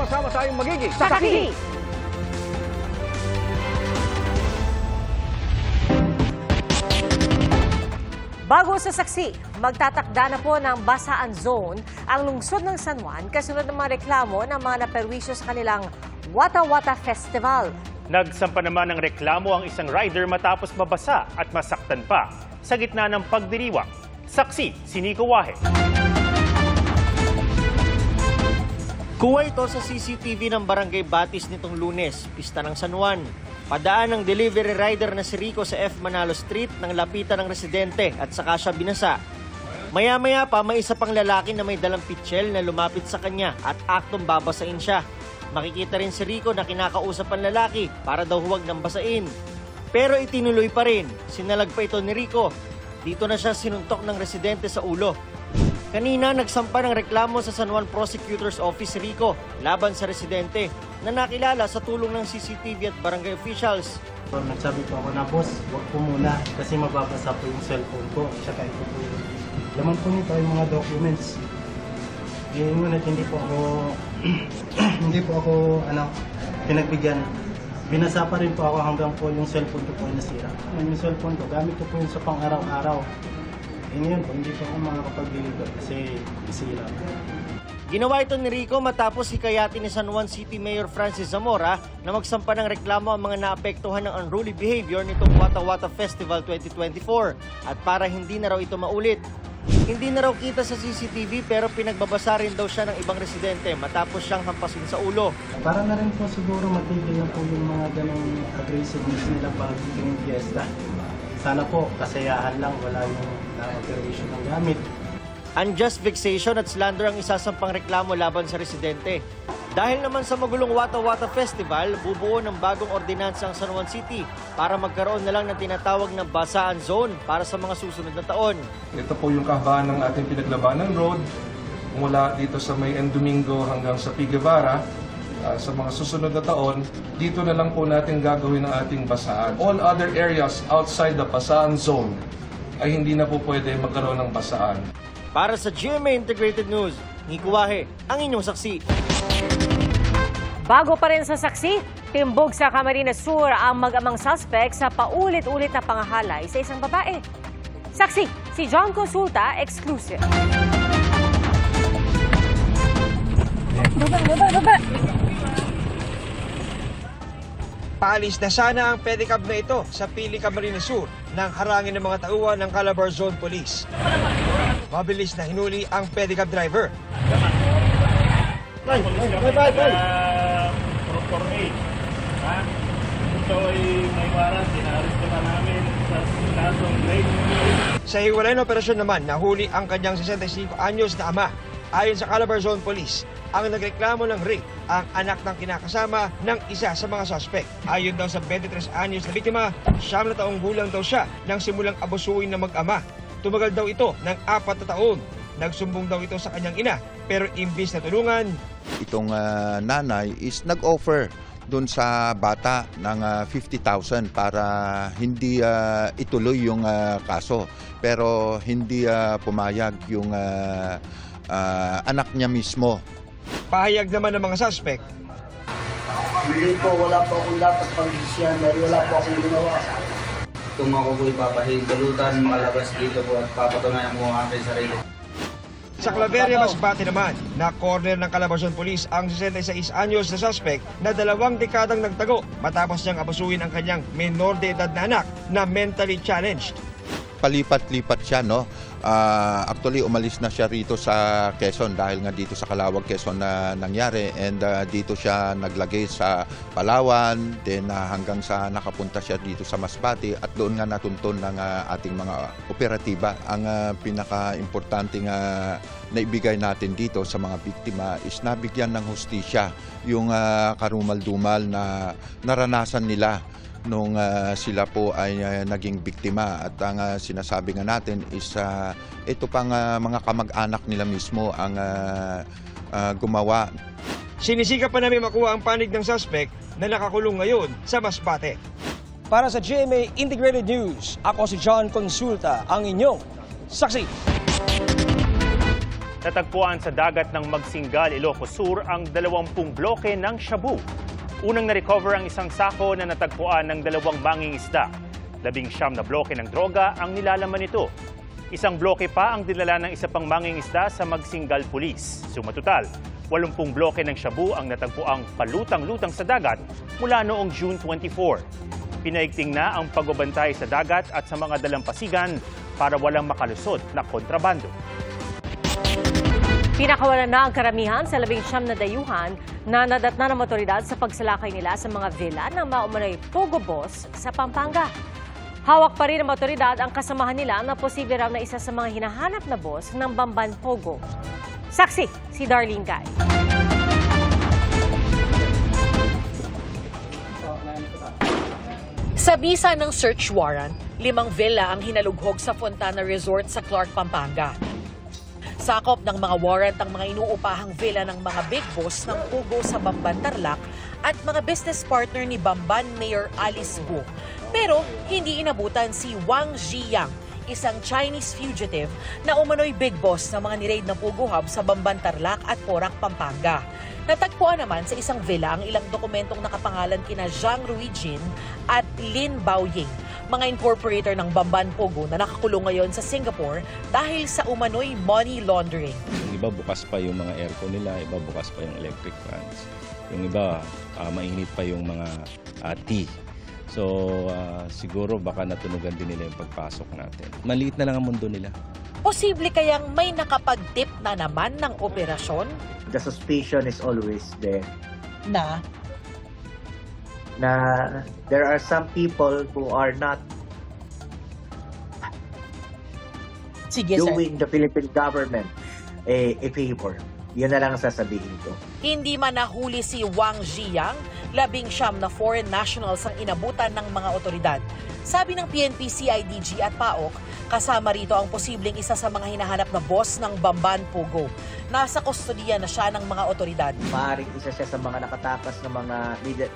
Sama-sama tayong magiging Saksi! Bago sa saksi, magtatakda na po ng basaan zone ang lungsod ng San Juan kasunod ng mga reklamo ng mga naperwisyo sa kanilang Wata Wata Festival. Nagsampa naman ng reklamo ang isang rider matapos mabasa at masaktan pa sa gitna ng pagdiriwang. Saksi, si Nico Wahe. Kuha ito sa CCTV ng Barangay Batis nitong Lunes, pista ng San Juan. Padaan ng delivery rider na si Rico sa F. Manalo Street nang lapitan ng residente at saka siya binasa. Maya-maya pa may isa pang lalaki na may dalang pitchel na lumapit sa kanya at aktong babasain siya. Makikita rin si Rico na kinakausap ang lalaki para daw huwag nang basain. Pero itinuloy pa rin, sinalag pa ito ni Rico. Dito na siya sinuntok ng residente sa ulo. Kanina nagsampa ng reklamo sa San Juan Prosecutor's Office si Rico laban sa residente na nakilala sa tulong ng CCTV at barangay officials. Nagsabi po ako na, boss, huwag po muna kasi mababasa po yung cellphone ko. Tsaka ito po yung laman po nito yung mga documents. Ngunit hindi po ako pinagbigyan. Binasa pa rin po ako hanggang po yung cellphone ko po ay nasira. Yung cellphone ko, gamit ko po yun sa pang-araw-araw. Ngayon po, hindi po ako makakapag-deliver kasi isira. Ginawa ito ni Rico matapos hikayatin ni San Juan City Mayor Francis Zamora na magsampa ng reklamo ang mga naapektuhan ng unruly behavior nitong Wata Wata Festival 2024 at para hindi na raw ito maulit. Hindi na raw kita sa CCTV pero pinagbabasa rin daw siya ng ibang residente matapos siyang hampasin sa ulo. Para na rin po siguro matigil na po yung mga ganong aggressiveness nila pag yung fiesta. Sana po kasayahan lang, wala yung na-operation ng gamit. Unjust vexation at slander ang isasampang reklamo laban sa residente. Dahil naman sa magulong Wata Wata Festival, bubuo ng bagong ordinansa ang San Juan City para magkaroon na lang ng tinatawag na basaan zone para sa mga susunod na taon. Ito po yung kahabaan ng ating pinaglabanan road mula dito sa May and Domingo hanggang sa P. Guevara. Sa mga susunod na taon, dito na lang po natin gagawin ang ating basaan. All other areas outside the basaan zone ay hindi na po pwede magkaroon ng basaan. Para sa GMA Integrated News, Nico Wahe, ang inyong saksi. Bago pa rin sa saksi, timbog sa Camarines Sur ang mag-amang suspect sa paulit-ulit na pangahalay sa isang babae. Saksi, si John Consulta, exclusive. Baba! Paalis na sana ang pedicab na ito sa Pili, Camarines Sur nang harangin ng mga tauhan ng Calabar Zone Police. Mabilis na hinuli ang pedicab driver. Sa hiwalay na operasyon naman, nahuli ang kanyang 65 anyos na ama. Ayon sa Calabar Zone Police, ang nagreklamo ng rape ang anak ng kinakasama ng isa sa mga suspect. Ayon daw sa 23 anyos na biktima, 9 na taong gulang daw siya nang simulang abusuin ng mag-ama. Tumagal daw ito ng 4 na taon. Nagsumbong daw ito sa kanyang ina, pero imbis na tulungan, itong nanay is nag-offer doon sa bata ng 50,000 para hindi ituloy yung kaso. Pero hindi pumayag yung anak niya mismo. Pahayag naman ng mga suspect. Hindi po, wala po akong dapat pag-isyan dahil wala po akong ginawa. Kung ako po'y papahigalutan, malabas dito po at papatunayan mo ang aking sarili. Sa Claveria, Masbate naman, na-corner ng Calabarzon Police ang 66 anyos na suspect na 2 dekadang nagtago matapos niyang abusuin ang kanyang menor de edad na anak na mentally challenged. Palipat-lipat siya, no? Actually, umalis na siya rito sa Quezon dahil nga dito sa Calauag, Quezon na nangyari. And dito siya naglagay sa Palawan, then hanggang sa nakapunta siya dito sa Masbate at doon nga natuntun ng ating mga operatiba. Ang pinaka-importante nga naibigay natin dito sa mga biktima is nabigyan ng hustisya yung karumal-dumal na naranasan nila nung sila po ay naging biktima. At ang sinasabi nga natin is ito pang mga kamag-anak nila mismo ang gumawa. Sinisika pa namin makuha ang panig ng suspect na nakakulong ngayon sa Masbate. Para sa GMA Integrated News, ako si John Consulta, ang inyong saksi. Natagpuan sa dagat ng Magsingal, Ilocos Sur ang 20 bloke ng shabu. Unang na-recover ang isang sako na natagpuan ng 2 mangingisda. 19 na bloke ng droga ang nilalaman nito. Isang bloke pa ang dinala ng isa pang mangingisda sa Magsingal Police. Sumatotal, 80 bloke ng shabu ang natagpuang palutang-lutang sa dagat mula noong June 24. Pinaigting na ang pagbabantay sa dagat at sa mga dalampasigan para walang makalusot na kontrabando. Pinakawalan na ang karamihan sa 19 na dayuhan na nadatna ng otoridad sa pagsalakay nila sa mga villa ng maumunay Pogo Boss sa Pampanga. Hawak pa rin ng otoridad ang kasamahan nila na posible raw na isa sa mga hinahanap na boss ng Bamban Pogo. Saksi, si Darlene Guy. Sa bisa ng search warrant, 5 villa ang hinalughog sa Fontana Resort sa Clark, Pampanga. Sakop ng mga warrant ang mga inuupahang villa ng mga big boss ng Pogo sa Bamban, Tarlac at mga business partner ni Bamban Mayor Alice Go. Pero hindi inabutan si Wang Ziyang, isang Chinese fugitive na umano'y big boss ng mga niraid na Pogo Hub sa Bamban, Tarlac at Porac, Pampanga. Natagpuan naman sa isang villa ang ilang dokumentong nakapangalan kina Zhang Ruijin at Lin Baoying, mga incorporator ng Bamban Pogo na nakakulong ngayon sa Singapore dahil sa umano'y money laundering. Yung iba bukas pa yung mga aircon nila, iba bukas pa yung electric fans. Yung iba mainit pa yung mga tea. So siguro baka natunugan din nila yung pagpasok natin. Maliit na lang ang mundo nila. Posible kayang may nakapag-tip na naman ng operasyon? The suspicion is always there. Na there are some people who are not doing the Philippine government a favor. Yun na lang sasabihin ko. Hindi man nahuli si Wang Ziyang, 19 na foreign nationals ang inabutan ng mga otoridad. Sabi ng PNP, CIDG at PAOK, kasama rito ang posibleng isa sa mga hinahanap na boss ng Bamban Pogo. Nasa kustodiya na siya ng mga otoridad. Maaaring isa siya sa mga nakatakas ng mga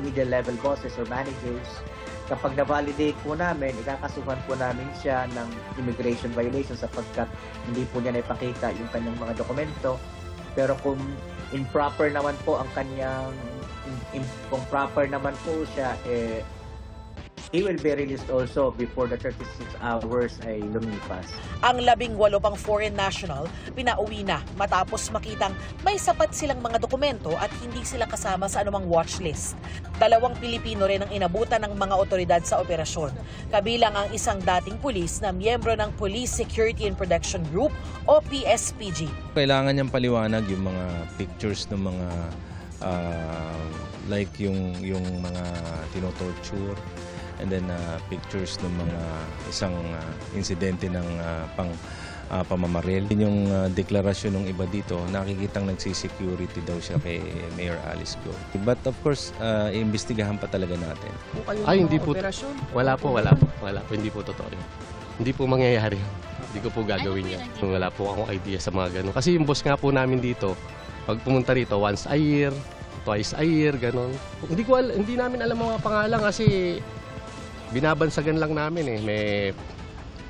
middle level bosses or managers. Kapag na-validate po namin, ikakasuhan po namin siya ng immigration violation sapagkat hindi po niya naipakita yung kanyang mga dokumento. Pero kung improper naman po ang kanyang, kung proper naman po siya, he will be released also before the 36 hours ay lumipas. Ang 18 pang foreign national, pinauwi na matapos makitang may sapat silang mga dokumento at hindi sila kasama sa anumang watchlist. 2 Pilipino rin ang inabutan ng mga otoridad sa operasyon. Kabilang ang isang dating pulis na miyembro ng Police Security and Protection Group o PSPG. Kailangan niyang paliwanag yung mga pictures ng mga like yung mga tinotorture. And then pictures ng mga isang insidente ng pamamaril. Yung deklarasyon ng iba dito, nakikitang nagsisecurity daw siya kay Mayor Alice Go. But of course, iimbestigahan pa talaga natin. Ay, hindi po. Wala po. Hindi po totoo yun. Hindi po mangyayari yun. Hindi ko po gagawin yan. Wala po akong idea sa mga ganun. Kasi yung boss nga po namin dito, pag pumunta rito once a year, twice a year, ganun. Hindi namin alam mga pangalan kasi binabansagan lang namin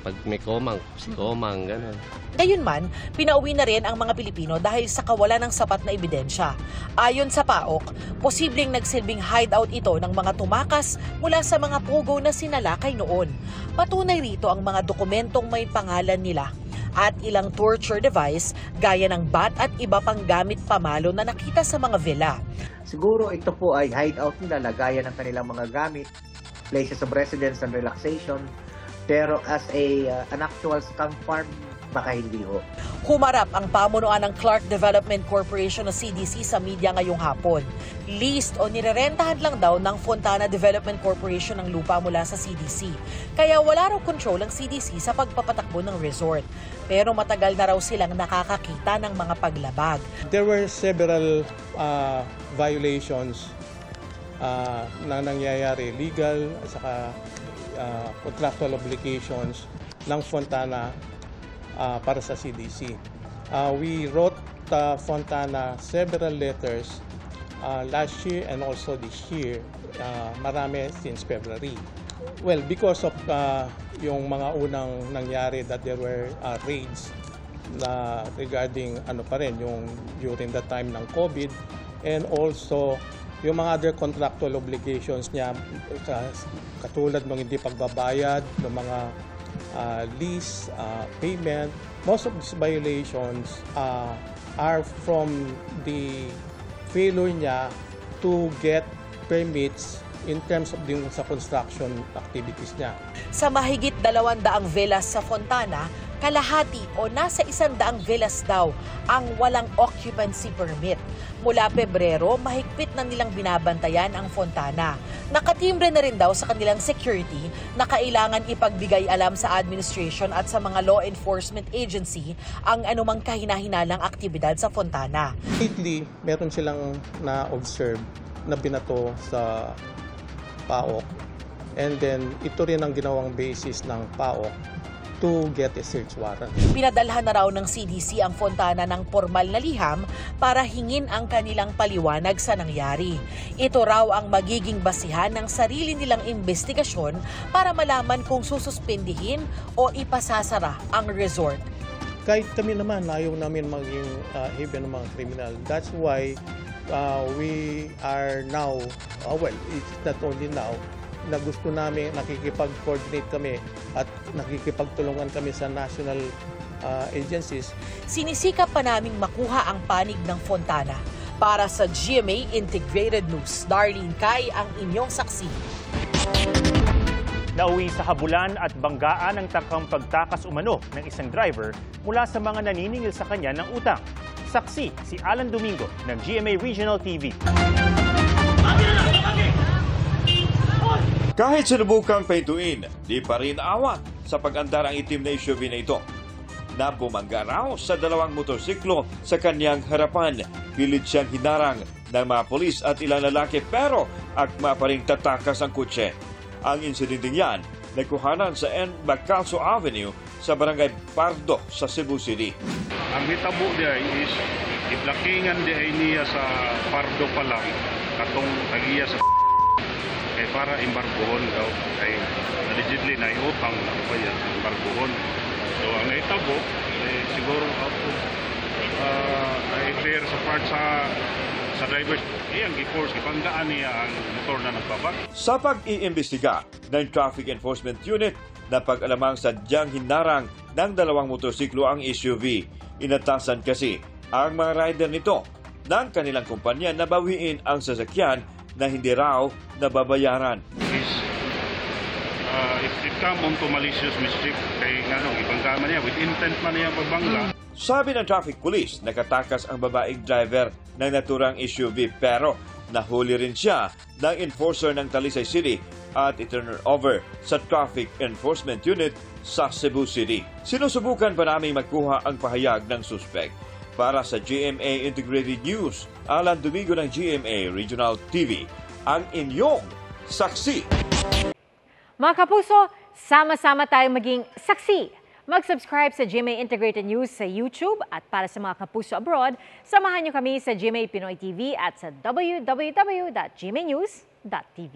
pag may komang, si komang, gano'n. Gayunman, pinauwi na rin ang mga Pilipino dahil sa kawalan ng sapat na ebidensya. Ayon sa PAOK, posibleng nagsilbing hideout ito ng mga tumakas mula sa mga Pogo na sinalakay noon. Patunay rito ang mga dokumentong may pangalan nila at ilang torture device gaya ng bat at iba pang gamit pamalo na nakita sa mga villa. Siguro ito po ay hideout nila, lagayan ng kanilang mga gamit, places of residence and relaxation, pero as an actual skunk farm, baka hindi ho. Humarap ang pamunuan ng Clark Development Corporation o CDC sa media ngayong hapon. Leased o nirerentahan lang daw ng Fontana Development Corporation ang lupa mula sa CDC. Kaya wala raw control ang CDC sa pagpapatakbo ng resort. Pero matagal na raw silang nakakakita ng mga paglabag. There were several violations na nangyayari, legal at saka contractual obligations ng Fontana para sa CDC. We wrote Fontana several letters last year and also this year, marami since February. Well, because of yung mga unang nangyari that there were raids na regarding ano pa rin yung during the time ng COVID, and also yung mga other contractual obligations niya katulad ng hindi pagbabayad ng mga lease payment. Most of these violations are from the failure niya to get permits in terms of din sa construction activities niya. Sa mahigit 200 villas sa Fontana, kalahati o nasa 100 villas daw ang walang occupancy permit. Mula Pebrero, mahigpit na nilang binabantayan ang Fontana. Nakatimbre na rin daw sa kanilang security na kailangan ipagbigay alam sa administration at sa mga law enforcement agency ang anumang kahinahinalang aktibidad sa Fontana. Lately, meron silang na-observe na binato sa PAOK, and then ito rin ang ginawang basis ng PAOK to get a search warrant. Pinadalhan na raw ng CDC ang Fontana ng formal na liham para hingin ang kanilang paliwanag sa nangyari. Ito raw ang magiging basihan ng sarili nilang investigasyon para malaman kung sususpindihin o ipasasara ang resort. Kahit kami naman, ayaw namin maging haven ng mga kriminal. That's why we are now, well, it's not only now, na gusto namin nakikipag-coordinate kami at nakikipagtulungan kami sa national agencies. Sinisikap pa naming makuha ang panig ng Fontana. Para sa GMA Integrated News, Darlene Kai ang inyong saksi. Nauwi sa habulan at banggaan ang takang pagtakas umano ng isang driver mula sa mga naniningil sa kanya ng utang. Saksi si Alan Domingo ng GMA Regional TV. Kahit sinubukang paituin, di pa rin awat sa pag-andar ang itim na SUV na ito. Nabumangga raw sa dalawang motorsiklo sa kanyang harapan. Pilit siyang hinarang ng mga polis at ilang lalaki pero akma pa rin tatakas ang kutse. Ang insidenteng yan, nagkuhanan sa N. Bacalso Avenue sa Barangay Pardo sa Cebu City. Ang hitabo niya is iblakingan niya sa Pardo pa lang katong tagiya sa kay para embargohon daw kay allegedly na iutang na ba yan embargohon. So ang hitabo siguro ako clear sa part sa drivers ang gi-force ipandaan niya ang motor na nagbabak. Sa pag-iimbestiga ng Traffic Enforcement Unit na pag-alamang sadyang hinarang ng dalawang motorsiklo ang SUV. Inatasan kasi ang mga rider nito ng kanilang kumpanya na bawiin ang sasakyan na hindi raw nababayaran. If it come on to malicious mischief, kay ibangga man niya, with intent man niya pagbangga. Sabi ng traffic police, nakatakas ang babaeng driver ng naturang SUV pero nahuli rin siya ng enforcer ng Talisay City at i-turn over sa Traffic Enforcement Unit sa Cebu City. Sinusubukan pa namin magkuha ang pahayag ng suspect. Para sa GMA Integrated News, Alan Domingo ng GMA Regional TV, ang inyong saksi. Mga kapuso, sama-sama tayong maging saksi. Mag-subscribe sa GMA Integrated News sa YouTube at para sa mga kapuso abroad, samahan niyo kami sa GMA Pinoy TV at sa www.gmanews.tv.